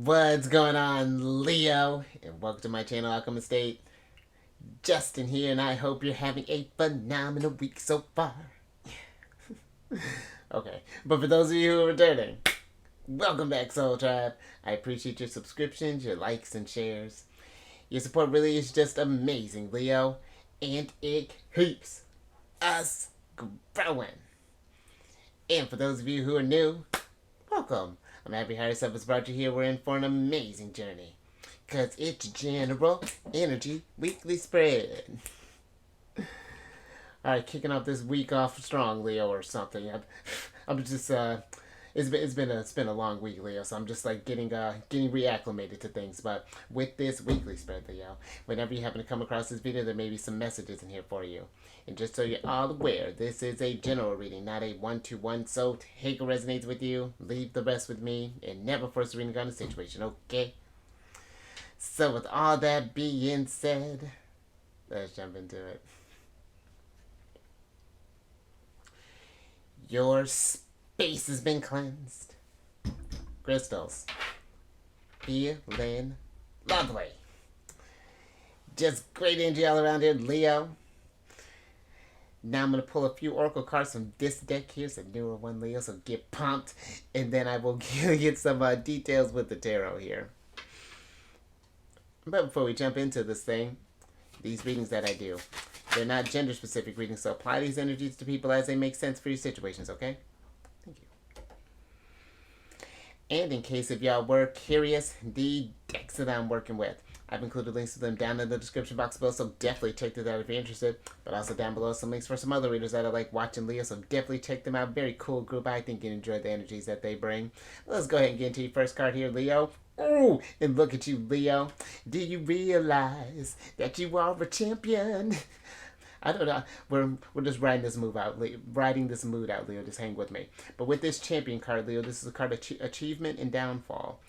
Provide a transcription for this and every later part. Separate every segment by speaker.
Speaker 1: What's going on, Leo? And welcome to my channel, Alchemist. Justin here, and I hope you're having a phenomenal week so far. Okay, but for those of you who are returning, welcome back, Soul Tribe. I appreciate your subscriptions, your likes, and shares. Your support really is just amazing, Leo, and it keeps us growing. And for those of you who are new, welcome. I'm happy Higher Self has brought you here. We're in for an amazing journey. Because it's General Energy Weekly Spread. Alright, kicking off this week off strong, Leo, or something. I'm just, it's been a long week, Leo, so I'm just like getting reacclimated to things. But with this weekly spread, Leo, whenever you happen to come across this video, there may be some messages in here for you. And just so you're all aware, this is a general reading, not a one-to-one. So take what resonates with you, leave the rest with me, and never force a reading on a situation, okay? So with all that being said, let's jump into it. Your space has been cleansed. Crystals. Feeling lovely. Just great energy all around here, Leo. Now I'm going to pull a few oracle cards from this deck here. It's a newer one, Leo, so get pumped. And then I will get some details with the tarot here. But before we jump into this thing, these readings that I do, they're not gender-specific readings, so apply these energies to people as they make sense for your situations, okay? Thank you. And in case if y'all were curious, the decks that I'm working with, I've included links to them down in the description box below, so definitely check that out if you're interested. But also down below some links for some other readers that I like watching, Leo, so definitely check them out. Very cool group. I think you enjoy the energies that they bring. Let's go ahead and get into your first card here, Leo. Oh, and look at you, Leo. Do you realize that you are a champion? I don't know. We're just riding this mood out, Leo. Just hang with me. But with this champion card, Leo, this is a card of achievement and downfall.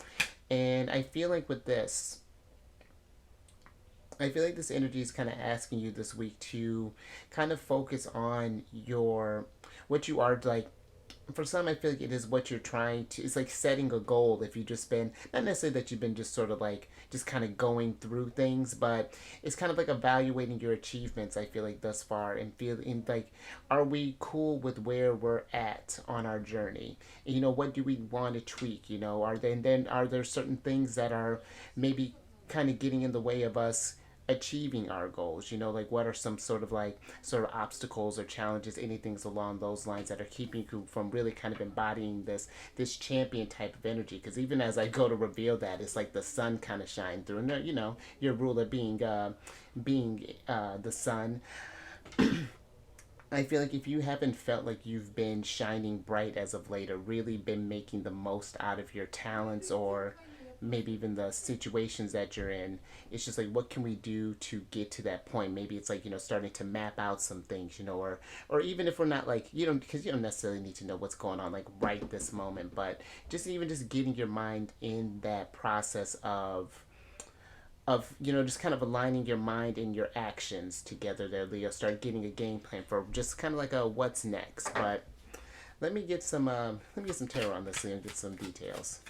Speaker 1: And I feel like with this, I feel like this energy is kind of asking you this week to kind of focus on what you are like. For some, I feel like it is what you're trying to, it's like setting a goal. If you've just been, not necessarily that you've been just sort of like, just kind of going through things, but it's kind of like evaluating your achievements, I feel like, thus far, and feeling like, are we cool with where we're at on our journey? And, what do we want to tweak? And then are there certain things that are maybe kind of getting in the way of us achieving our goals? Like what are some sort of obstacles or challenges, anything along those lines that are keeping you from really kind of embodying this champion type of energy? Because even as I go to reveal that, it's like the sun kind of shine through, and your ruler being the sun. I feel like if you haven't felt like you've been shining bright as of late, or really been making the most out of your talents, or maybe even the situations that you're in, it's just like, what can we do to get to that point? Maybe it's like, starting to map out some things, or even if we're not like, because you don't necessarily need to know what's going on like right this moment, but just getting your mind in that process of just kind of aligning your mind and your actions together there, Leo. Start getting a game plan for just kind of like a what's next. But let me get some tarot on this, Leo, and get some details.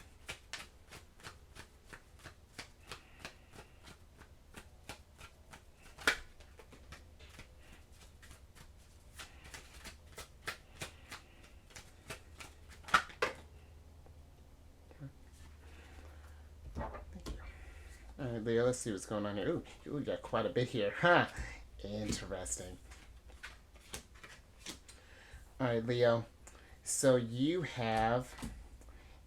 Speaker 1: Alright, Leo, let's see what's going on here. Ooh, we got quite a bit here. Huh? Interesting. Alright, Leo. So you have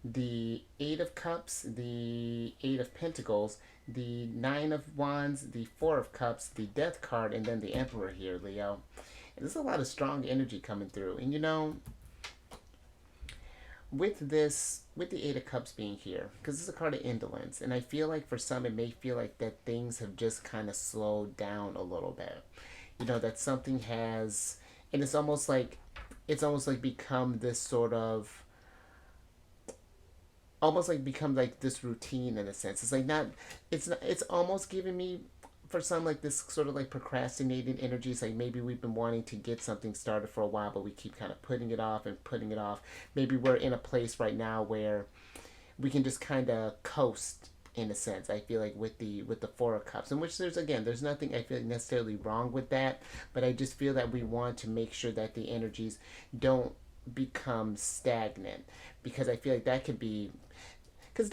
Speaker 1: the Eight of Cups, the Eight of Pentacles, the Nine of Wands, the Four of Cups, the Death card, and then the Emperor here, Leo. And there's a lot of strong energy coming through. And with the Eight of Cups being here, because this is a card of indolence, and I feel like for some it may feel like that things have just kind of slowed down a little bit. That something has, and it's almost like become this sort of, almost like become like this routine in a sense. It's like it's almost giving me, for some, like this sort of like procrastinating energies. Like maybe we've been wanting to get something started for a while, but we keep kind of putting it off and putting it off. Maybe we're in a place right now where we can just kind of coast in a sense. I feel like with the Four of Cups, in which there's nothing I feel like necessarily wrong with that, but I just feel that we want to make sure that the energies don't become stagnant, because I feel like that could be because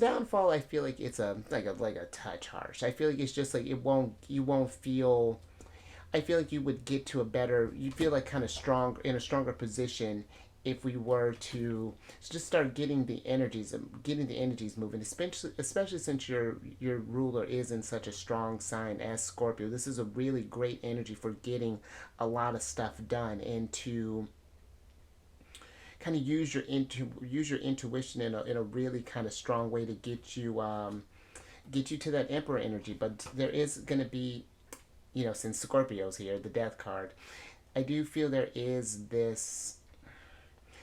Speaker 1: downfall, I feel like it's like a touch harsh. I feel like it's just like you won't feel. I feel like you would get to a better. You feel like kind of strong in a stronger position if we were to just start getting the energies moving, especially since your ruler is in such a strong sign as Scorpio. This is a really great energy for getting a lot of stuff done, and to kind of use your intuition in a really kind of strong way to get you to that Emperor energy. But there is going to be, since Scorpio's here, the Death card, I do feel there is this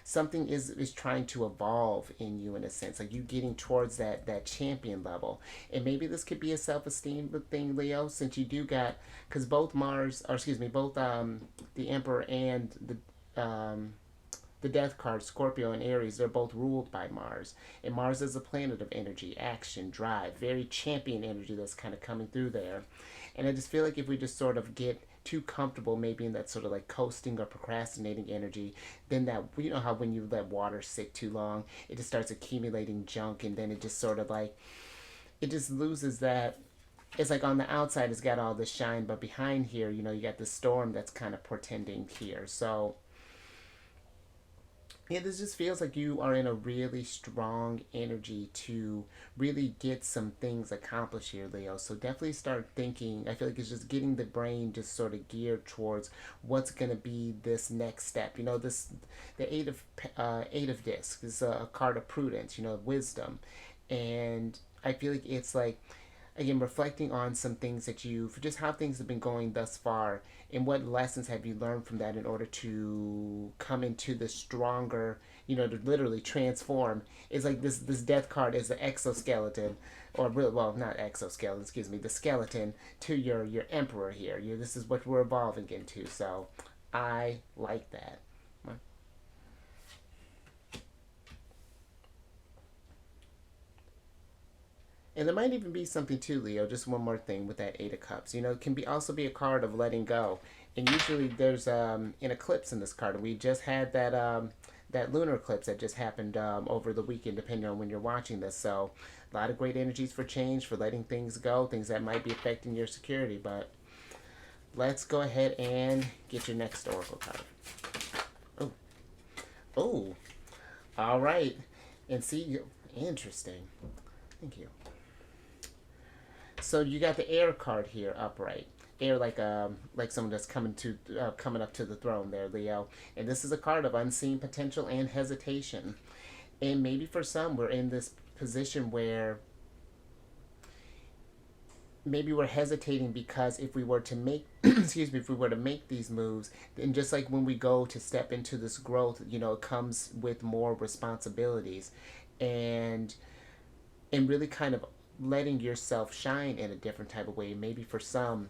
Speaker 1: something is trying to evolve in you, in a sense, like you getting towards that champion level. And maybe this could be a self-esteem thing, Leo, since you do got, because both Mars, or excuse me, both the Emperor and the Death card, Scorpio and Aries, they're both ruled by Mars. And Mars is a planet of energy, action, drive, very champion energy that's kind of coming through there. And I just feel like if we just sort of get too comfortable maybe in that sort of like coasting or procrastinating energy, then that, how when you let water sit too long, it just starts accumulating junk, and then it just sort of like, it just loses that. It's like on the outside it's got all this shine, but behind here, you got the storm that's kind of portending here. So yeah, this just feels like you are in a really strong energy to really get some things accomplished here, Leo. So definitely start thinking. I feel like it's just getting the brain just sort of geared towards what's going to be this next step. The eight of discs is a card of prudence, wisdom, and I feel like it's like, again, reflecting on some things that just how things have been going thus far, and what lessons have you learned from that in order to come into the stronger, to literally transform. It's like this death card is the exoskeleton, or well, not exoskeleton, excuse me, the skeleton to your emperor here. This is what we're evolving into. So I like that. And there might even be something too, Leo. Just one more thing with that Eight of Cups. It can be also be a card of letting go. And usually there's an eclipse in this card. And we just had that lunar eclipse that just happened over the weekend, depending on when you're watching this. So a lot of great energies for change, for letting things go, things that might be affecting your security. But let's go ahead and get your next oracle card. Oh, oh, all right. And see, interesting. Thank you. So you got the air card here upright. Air, like someone that's coming up to the throne there, Leo. And this is a card of unseen potential and hesitation. And maybe for some, we're in this position where maybe we're hesitating because if we were to make excuse me, if we were to make these moves, then just like when we go to step into this growth, it comes with more responsibilities, and really kind of letting yourself shine in a different type of way. Maybe for some,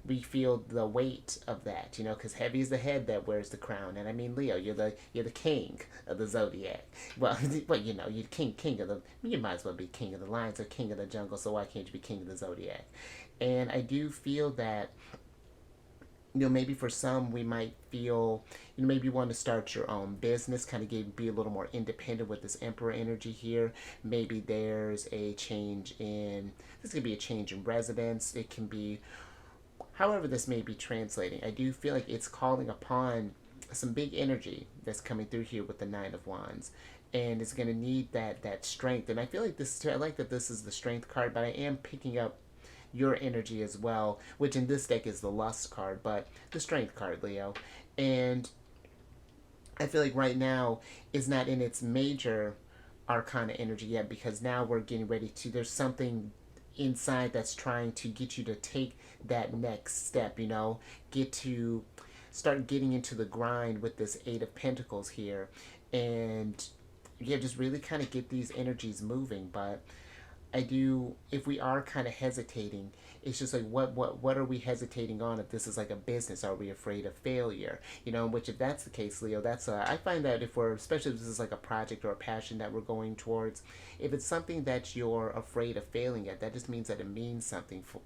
Speaker 1: we feel the weight of that, because heavy is the head that wears the crown. And I mean, Leo, you're the king of the zodiac. Well, you're king of the. You might as well be king of the lions or king of the jungle. So why can't you be king of the zodiac? And I do feel that, maybe for some we might feel, maybe you want to start your own business, kind of be a little more independent with this emperor energy here. Maybe there's a change in, this could be a change in residence. It can be, however this may be translating. I do feel like it's calling upon some big energy that's coming through here with the Nine of Wands. And it's going to need that strength. And I feel like I like that this is the strength card, but I am picking up your energy as well, which in this deck is the lust card, but the strength card, Leo. And I feel like right now is not in its major arcana energy yet, because now we're getting ready to, there's something inside that's trying to get you to take that next step, get to start getting into the grind with this Eight of Pentacles here. And yeah, just really kind of get these energies moving. But I do, if we are kind of hesitating, it's just like what are we hesitating on? If this is like a business, are we afraid of failure? Which if that's the case, Leo, that's I find that if we're, especially if this is like a project or a passion that we're going towards, if it's something that you're afraid of failing at, that just means that it means something for,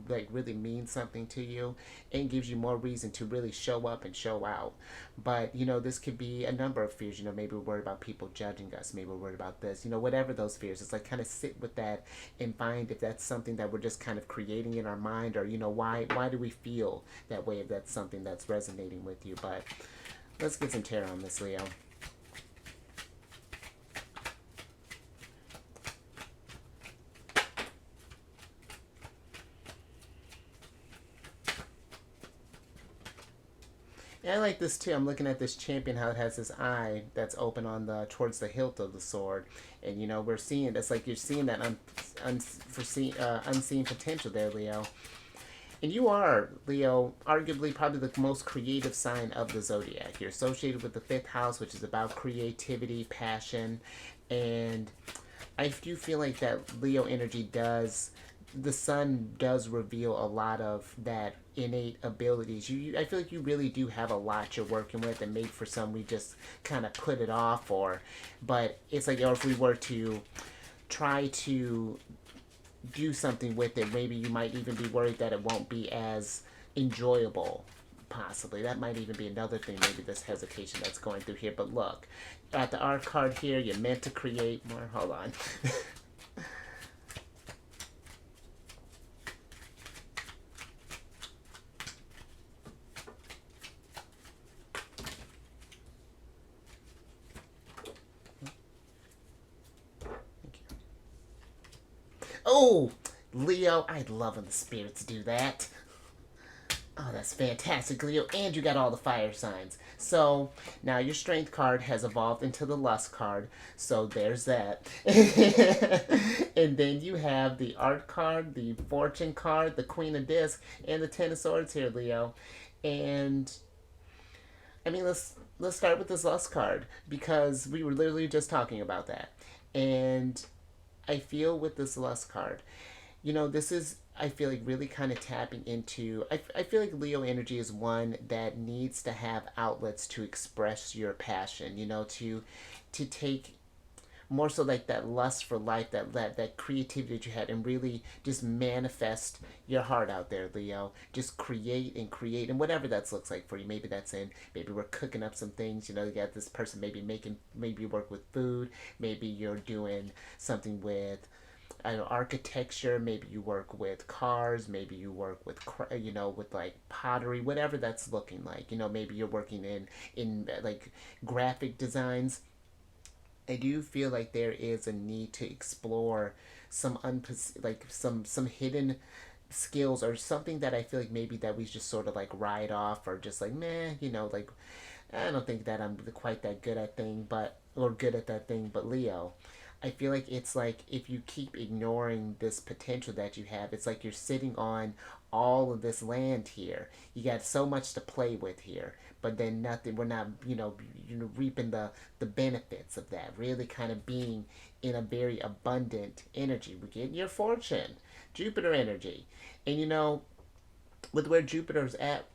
Speaker 1: like really means something to you, and gives you more reason to really show up and show out. But this could be a number of fears. Maybe we're worried about people judging us, maybe we're worried about this, whatever those fears. It's like kind of sit with that and find if that's something that we're just kind of creating in our mind, or why do we feel that way if that's something that's resonating with you. But let's get some tarot on this, Leo. Yeah, I like this too. I'm looking at this champion, how it has this eye that's open on the towards the hilt of the sword, and we're seeing it's like you're seeing that unseen potential there, Leo. And you are, Leo, arguably probably the most creative sign of the zodiac. You're associated with the fifth house, which is about creativity, passion, and I do feel like that Leo energy does. The sun does reveal a lot of that innate abilities. I feel like you really do have a lot you're working with, and maybe for some we just kind of put it off, or, but it's like, or if we were to try to do something with it, maybe you might even be worried that it won't be as enjoyable. Possibly that might even be another thing, maybe this hesitation that's going through here. But look at the art card here, you're meant to create more. Hold on. Oh, Leo, I love when the spirits do that. Oh, that's fantastic, Leo. And you got all the fire signs. So now your strength card has evolved into the lust card. So there's that. And then you have the art card, the fortune card, the queen of discs, and the ten of swords here, Leo. And I mean, let's start with this lust card, because we were literally just talking about that. And I feel with this lust card, this is, I feel like, really kind of tapping into, I feel like Leo energy is one that needs to have outlets to express your passion, to take more so like that lust for life, that creativity that you had, and really just manifest your heart out there, Leo. Just create and create, and whatever that looks like for you. Maybe that's in, maybe we're cooking up some things, you got this person maybe making, maybe you work with food, maybe you're doing something with, I don't know, architecture. Maybe you work with cars. Maybe you work with, with like pottery, whatever that's looking like. Maybe you're working in like graphic designs. I do feel like there is a need to explore some like some hidden skills, or something that I feel like maybe that we just sort of like write off, or just like meh, like I don't think that I'm quite that good at thing, but, or good at that thing. But Leo, I feel like it's like if you keep ignoring this potential that you have, it's like you're sitting on all of this land here. You got so much to play with here, but then nothing. We're not, reaping the benefits of that. Really, kind of being in a very abundant energy. We're getting your fortune, Jupiter energy, and with where Jupiter's at,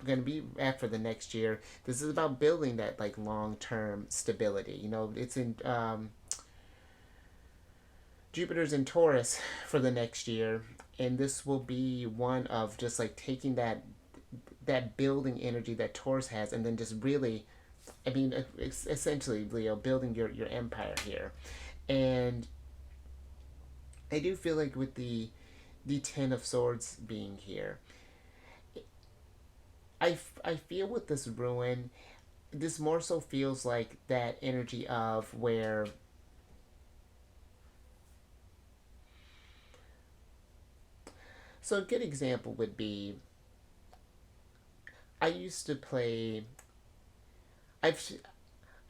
Speaker 1: going to be at for the next year. This is about building that like long term stability. It's in Jupiter's in Taurus for the next year, and this will be one of just like taking that building energy that Taurus has, and then just really, I mean, essentially, Leo, building your empire here. And I do feel like with the Ten of Swords being here, I feel with this ruin, this more so feels like that energy of where, so a good example would be, I used to play, I've,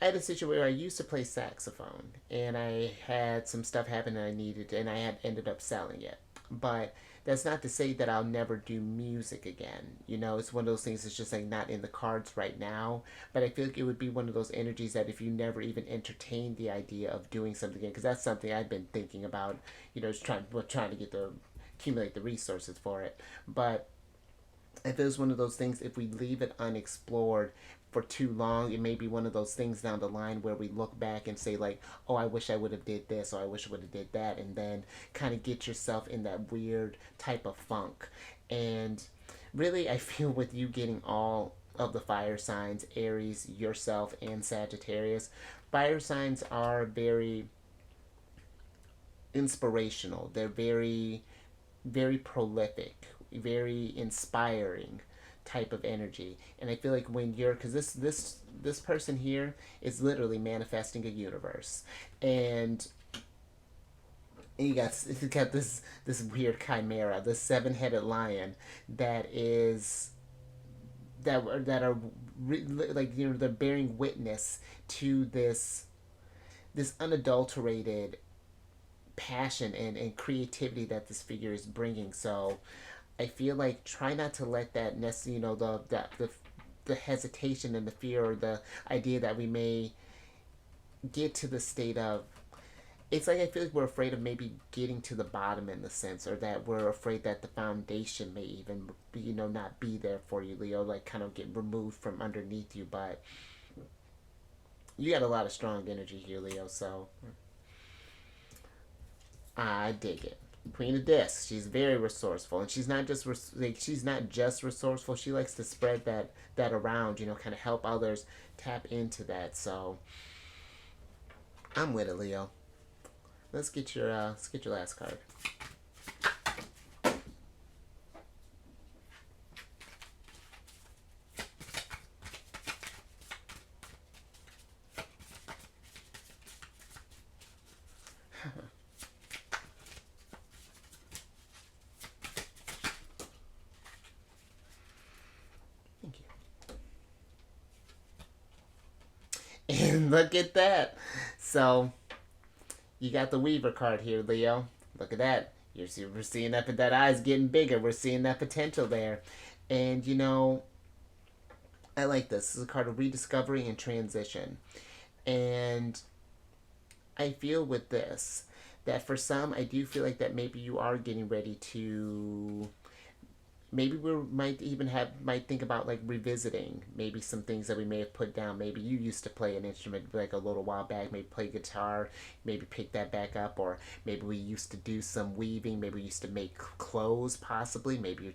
Speaker 1: I had a situation where I used to play saxophone, and I had some stuff happen and I needed, and I had ended up selling it. But that's not to say that I'll never do music again. You know, it's one of those things that's just like not in the cards right now. But I feel like it would be one of those energies that if you never even entertained the idea of doing something again, because that's something I've been thinking about, you know, just trying to get the accumulate the resources for it. But if it was one of those things, if we leave it unexplored for too long, it may be one of those things down the line where we look back and say like, oh, I wish I would have did this, or I wish I would have did that, and then kind of get yourself in that weird type of funk. And really, I feel with you getting all of the fire signs, Aries, yourself, and Sagittarius, fire signs are very inspirational. They're very prolific, very inspiring type of energy. And I feel like when you're, because this person here is literally manifesting a universe, and you got this weird chimera, this seven-headed lion that is that are like, you know, they're bearing witness to this unadulterated passion and creativity that this figure is bringing. So I feel like try not to let that necessarily, you know, the hesitation and the fear or the idea that we may get to the state of, it's like I feel like we're afraid of maybe getting to the bottom in the sense, or that we're afraid that the foundation may even be, you know, not be there for you, Leo, like kind of get removed from underneath you. But you got a lot of strong energy here, Leo, so I dig it. Queen of Discs. She's very resourceful, and she's not just like she's not just resourceful. She likes to spread that around. You know, kind of help others tap into that. So I'm with it, Leo. Let's get your last card. Thank you. And look at that. So you got the Weaver card here, Leo. Look at that. We're seeing that eye's getting bigger. We're seeing that potential there. And, you know, I like this. This is a card of rediscovery and transition. And I feel with this that for some, I do feel like that maybe you are getting ready to, maybe we might think about like revisiting maybe some things that we may have put down. Maybe you used to play an instrument like a little while back, maybe play guitar, maybe pick that back up, or maybe we used to do some weaving, maybe we used to make clothes, possibly, maybe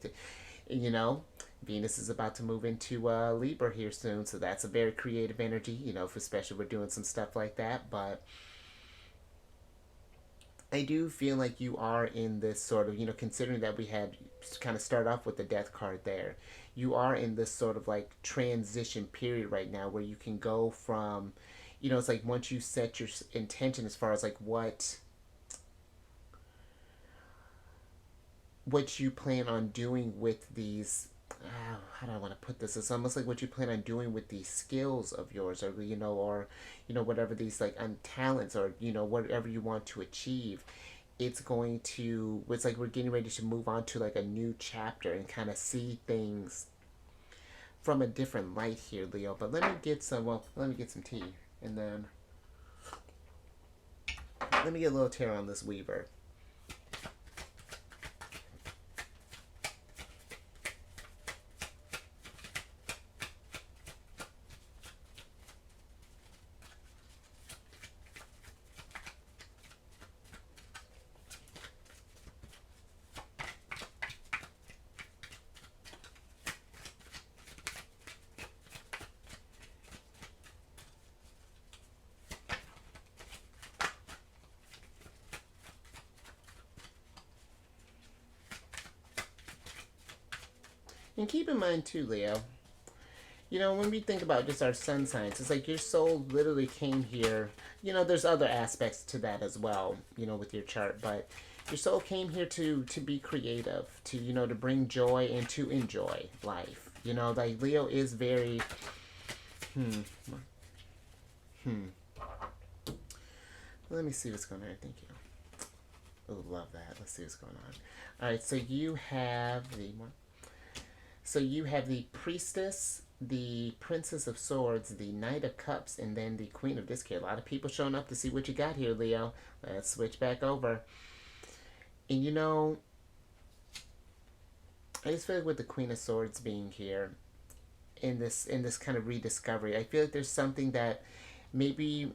Speaker 1: you know, Venus is about to move into Libra here soon, so that's a very creative energy, you know, especially if we're doing some stuff like that. But I do feel like you are in this sort of, you know, considering that we had kind of start off with the death card there, you are in this sort of like transition period right now where you can go from, you know, it's like once you set your intention as far as like what you plan on doing with these, how do I want to put this? It's almost like what you plan on doing with these skills of yours, or you know, whatever these like talents, or you know, whatever you want to achieve. It's like we're getting ready to move on to like a new chapter and kind of see things from a different light here, Leo. But let me get some tea, and then let me get a little tear on this Weaver. And keep in mind too, Leo, you know, when we think about just our sun signs, it's like your soul literally came here. You know, there's other aspects to that as well, you know, with your chart, but your soul came here to be creative, to, you know, to bring joy and to enjoy life. You know, like Leo is very hmm hmm. Let me see what's going on here. Thank you. Oh, love that. Let's see what's going on. All right, so you have the Priestess, the Princess of Swords, the Knight of Cups, and then the Queen of Disc here. A lot of people showing up to see what you got here, Leo. Let's switch back over. And I just feel like with the Queen of Swords being here in this kind of rediscovery, I feel like there's something that maybe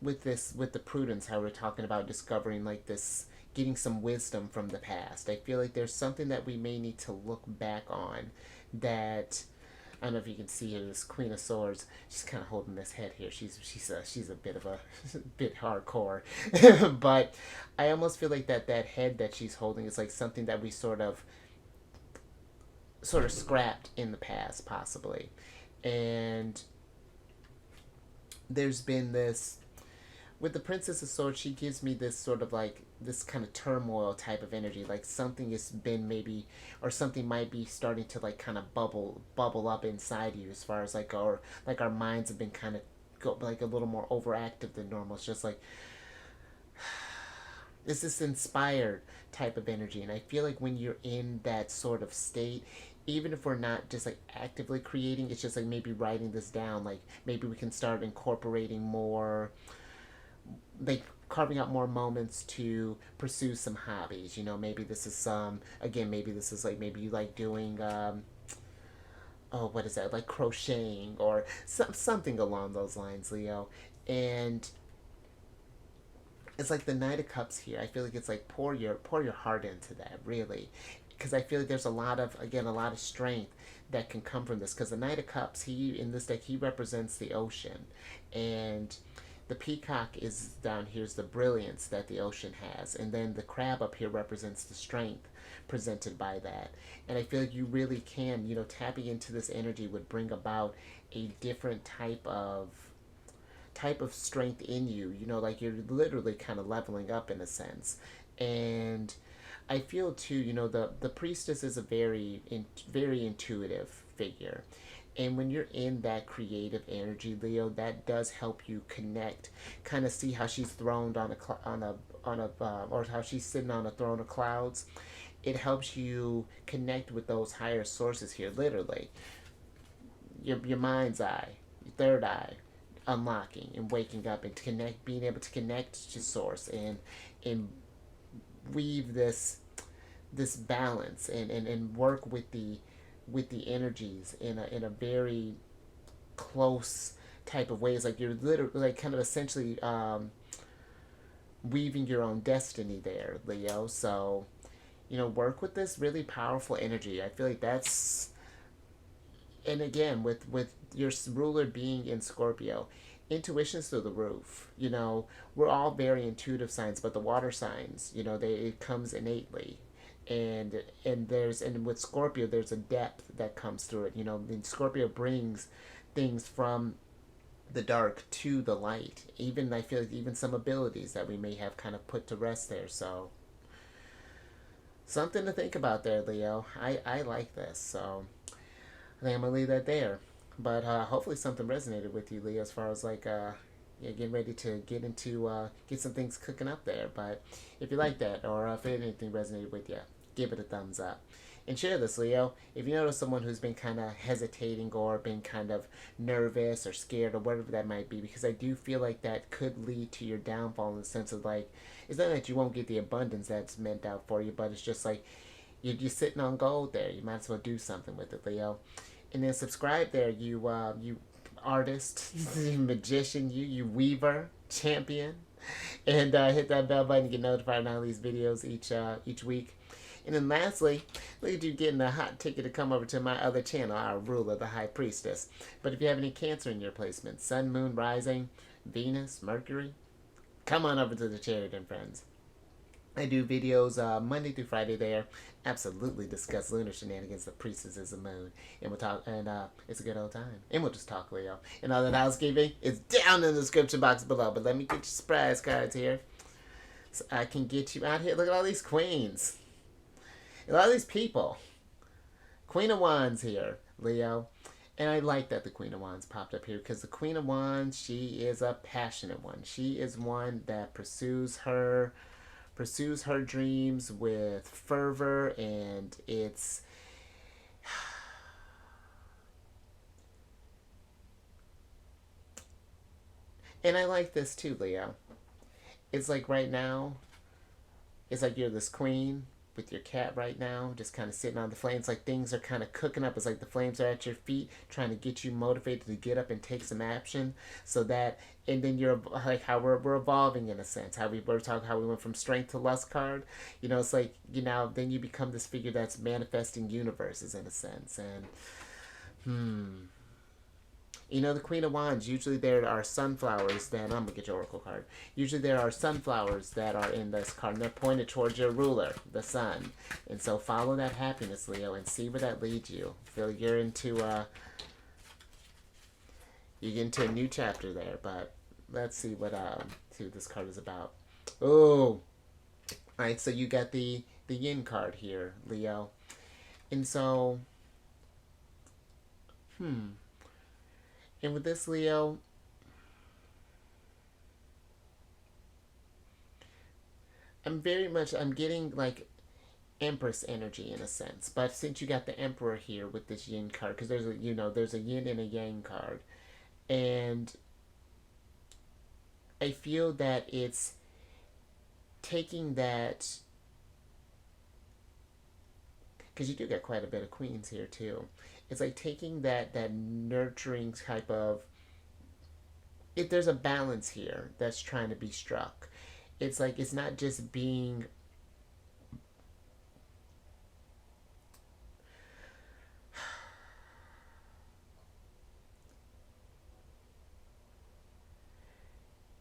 Speaker 1: with the prudence, how we're talking about discovering like this, getting some wisdom from the past. I feel like there's something that we may need to look back on that. I don't know if you can see her, this Queen of Swords. She's kind of holding this head here. She's a bit of a bit hardcore, but I almost feel like that head that she's holding is like something that we sort of scrapped in the past, possibly, and there's been this with the Princess of Swords. She gives me this sort of like this kind of turmoil type of energy, like something has been maybe, or something might be starting to like kind of bubble up inside you, as far as like our minds have been kind of like a little more overactive than normal. It's just like it's this inspired type of energy, and I feel like when you're in that sort of state, even if we're not just like actively creating, it's just like maybe writing this down, like maybe we can start incorporating more, like carving out more moments to pursue some hobbies. Maybe this is maybe this is like, maybe you like doing oh, what is that, like crocheting or something along those lines, Leo. And it's like the Knight of Cups here. I feel like it's like pour your heart into that, really, because I feel like there's a lot of strength that can come from this. Because the Knight of Cups, he in this deck, he represents the ocean, and the peacock is down here is the brilliance that the ocean has, and then the crab up here represents the strength presented by that. And I feel like you really can, tapping into this energy would bring about a different type of strength in you. Like you're literally kind of leveling up in a sense. And I feel too, the priestess is a very intuitive figure. And when you're in that creative energy, Leo, that does help you connect, kind of see how she's throned or how she's sitting on a throne of clouds. It helps you connect with those higher sources here, literally. Your mind's eye, your third eye, unlocking and waking up and being able to connect to source and weave this balance and work with the energies in a very close type of ways. Like you're literally like kind of essentially weaving your own destiny there, Leo. So work with this really powerful energy. I feel like that's, and again, with your ruler being in Scorpio, intuition's through the roof. We're all very intuitive signs, but the water signs, it comes innately. And with Scorpio, there's a depth that comes through it. And Scorpio brings things from the dark to the light. Even, I feel like, even some abilities that we may have kind of put to rest there. So something to think about there, Leo. I like this. So I think I'm gonna leave that there. But hopefully something resonated with you, Leo, as far as like getting ready to get some things cooking up there. But if you like that, or if anything resonated with you, give it a thumbs up. And share this, Leo. If you notice someone who's been kind of hesitating or been kind of nervous or scared or whatever that might be, because I do feel like that could lead to your downfall, in the sense of like, it's not that you won't get the abundance that's meant out for you, but it's just like you're sitting on gold there. You might as well do something with it, Leo. And then subscribe there, you artist, magician, you weaver, champion, and hit that bell button to get notified on all these videos each week. And then lastly, look at you getting a hot ticket to come over to my other channel, our ruler, the High Priestess. But if you have any Cancer in your placement, Sun, Moon, Rising, Venus, Mercury, come on over to the channel, then, friends. I do videos Monday through Friday there. Absolutely discuss lunar shenanigans, the priestesses of the moon, and we'll talk. And it's a good old time. And we'll just talk, Leo. And all that housekeeping is down in the description box below. But let me get your surprise cards here, so I can get you out here. Look at all these queens. A lot of these people. Queen of Wands here, Leo. And I like that the Queen of Wands popped up here, because the Queen of Wands, she is a passionate one. She is one that pursues her pursues her dreams with fervor, and it's and I like this too, Leo. It's like right now, it's like you're this queen with your cat right now, just kind of sitting on the flames. Like things are kind of cooking up. It's like the flames are at your feet, trying to get you motivated to get up and take some action. So that, and then you're like how we're evolving in a sense. How we were talking, how we went from strength to lust card. You know, it's like then you become this figure that's manifesting universes in a sense. And the Queen of Wands, usually there are sunflowers that, I'm going to get your oracle card. Usually there are sunflowers that are in this card, and they're pointed towards your ruler, the sun. And so follow that happiness, Leo, and see where that leads you. Feel you're into, you get into a new chapter there, but let's see what this card is about. Oh, alright, so you got the yin card here, Leo. And so, and with this, Leo, I'm getting like Empress energy in a sense. But since you got the Emperor here with this Yin card, because there's a Yin and a Yang card, and I feel that it's taking that, because you do get quite a bit of queens here too. It's like taking that nurturing type of, if there's a balance here that's trying to be struck. It's like it's not just being,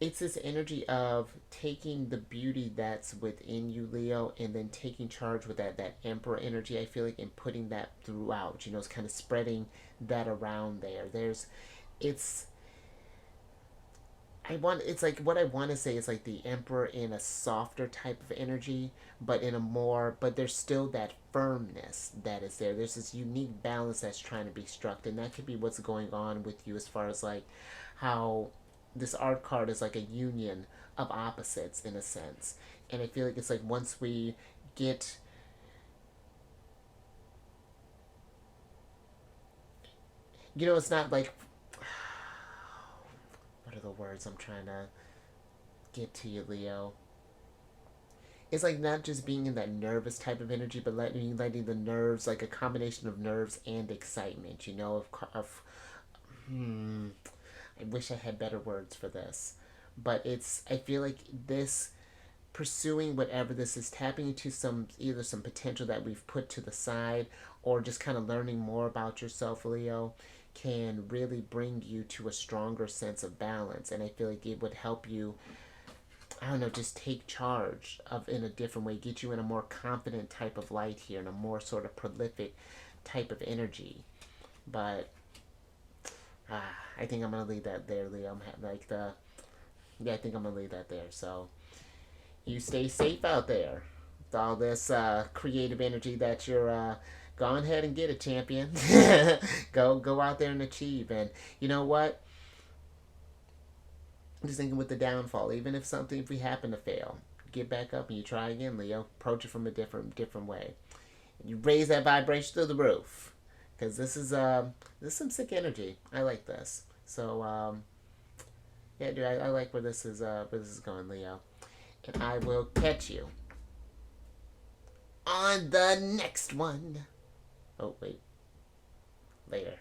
Speaker 1: it's this energy of taking the beauty that's within you, Leo, and then taking charge with that Emperor energy. I feel like, and putting that throughout. It's kind of spreading that around there. It's it's like what I want to say is like the Emperor in a softer type of energy, but but there's still that firmness that is there. There's this unique balance that's trying to be struck, and that could be what's going on with you as far as like how this art card is like a union of opposites in a sense. And I feel like it's like once we get, it's not like, what are the words I'm trying to get to you, Leo? It's like not just being in that nervous type of energy, but letting the nerves, like a combination of nerves and excitement, I wish I had better words for this. But I feel like this, pursuing whatever this is, tapping into either some potential that we've put to the side, or just kind of learning more about yourself, Leo, can really bring you to a stronger sense of balance. And I feel like it would help you, I don't know, just take charge of in a different way, get you in a more confident type of light here, and a more sort of prolific type of energy. But I think I'm gonna leave that there, Leo. I think I'm gonna leave that there. So you stay safe out there with all this creative energy that you're. Go ahead and get it, champion. Go out there and achieve. And you know what? I'm just thinking with the downfall, even if we happen to fail, get back up and you try again, Leo. Approach it from a different way. And you raise that vibration to the roof, because this is some sick energy. I like this. So yeah, dude, I like where this is going, Leo. And I will catch you on the next one. Oh wait, later.